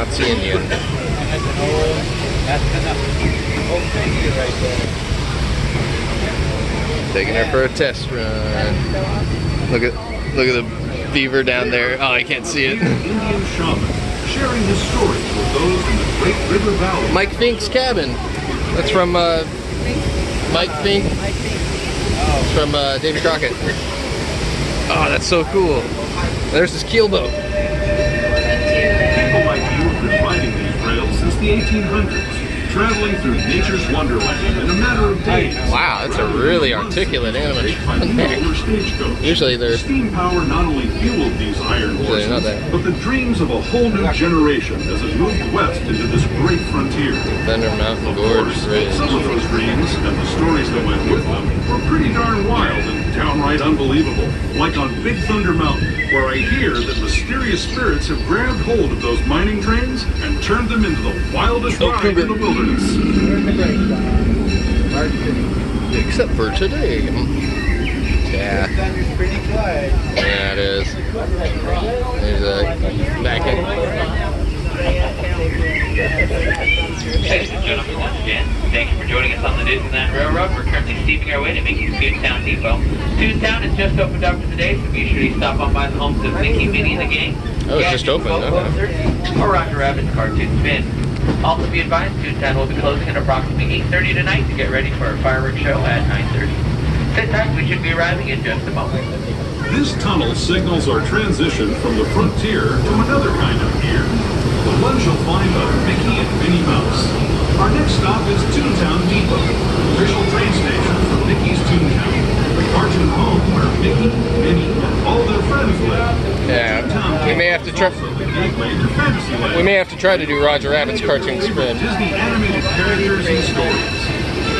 not seeing you. Taking her for a test run. Look at the beaver down there. Oh, I can't see it. Indian shaman sharing his stories with those in the Great River Valley. Mike Fink's cabin. That's from Mike Fink. It's from David Crockett. Oh, that's so cool. There's this keelboat. People like you have been riding these trails since the 1800s. Traveling through nature's wonderland in a matter of days. Wow, that's a really articulate animal. Usually they're... Steam power not only fueled these iron horses, but the dreams of a whole new generation as it moved west into this great frontier. Thunder Mountain Gorge Bridge. Some of those dreams and the stories that went with them were pretty darn wild and downright unbelievable. Like on Big Thunder Mountain, where I hear that mysterious spirits have grabbed hold of those mining trains and turned them into the wildest ride in the wilderness. Except for today. Yeah. Yeah, it is. There's a back end. Ladies and gentlemen, once again, thank you for joining us on the Disneyland Railroad. We're currently steaming our way to Mickey's Toontown Depot. Toontown is just opened up for the day, so be sure you stop on by the homes of Mickey, Minnie, and the gang. Oh, it's just open, or Roger Rabbit's Cartoon Spin. Also be advised, Toontown will be closing at approximately 8:30 tonight to get ready for our fireworks show at 9:30. Sit tight, we should be arriving in just a moment. This tunnel signals our transition from the frontier to another kind of gear. The one you'll find on Mickey and Minnie Mouse. Our next stop is Toontown Depot, official train station for Mickey's Toontown, the cartoon home where Mickey, Minnie, and all their friends live. Yeah, we may have to try. We may have to try to do Roger Rabbit's Cartoon Spin. Disney animated characters and stories.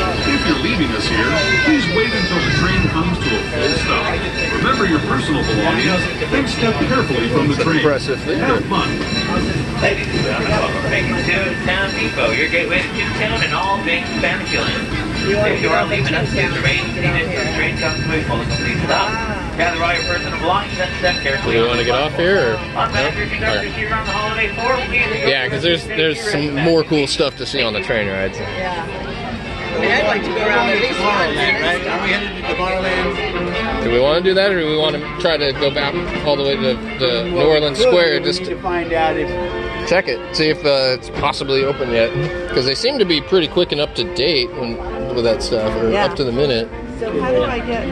If you're leaving us here, please wait until the train comes to a full stop. Remember your personal belongings and step carefully from the train. Impressive. Have fun. Ladies and gentlemen, welcome to Mickey's Toontown Depot, your gateway to Toontown and all things Fantasyland. If you are leaving us, please remain seated until the train comes to a full and complete stop. Gather all your personal belongings and step carefully. Do we want to get off here? Or? Yeah, because there's some more cool stuff to see on the train rides. Yeah. I mean, I'd like to go around at least once. Right? Are we headed to Tomorrowland? Do we want to do that, or do we want to try to go back all the way to the New Orleans Square just to find out if check it, see if it's possibly open yet? Because they seem to be pretty quick and up to date with that stuff, or up to the minute. So how do I get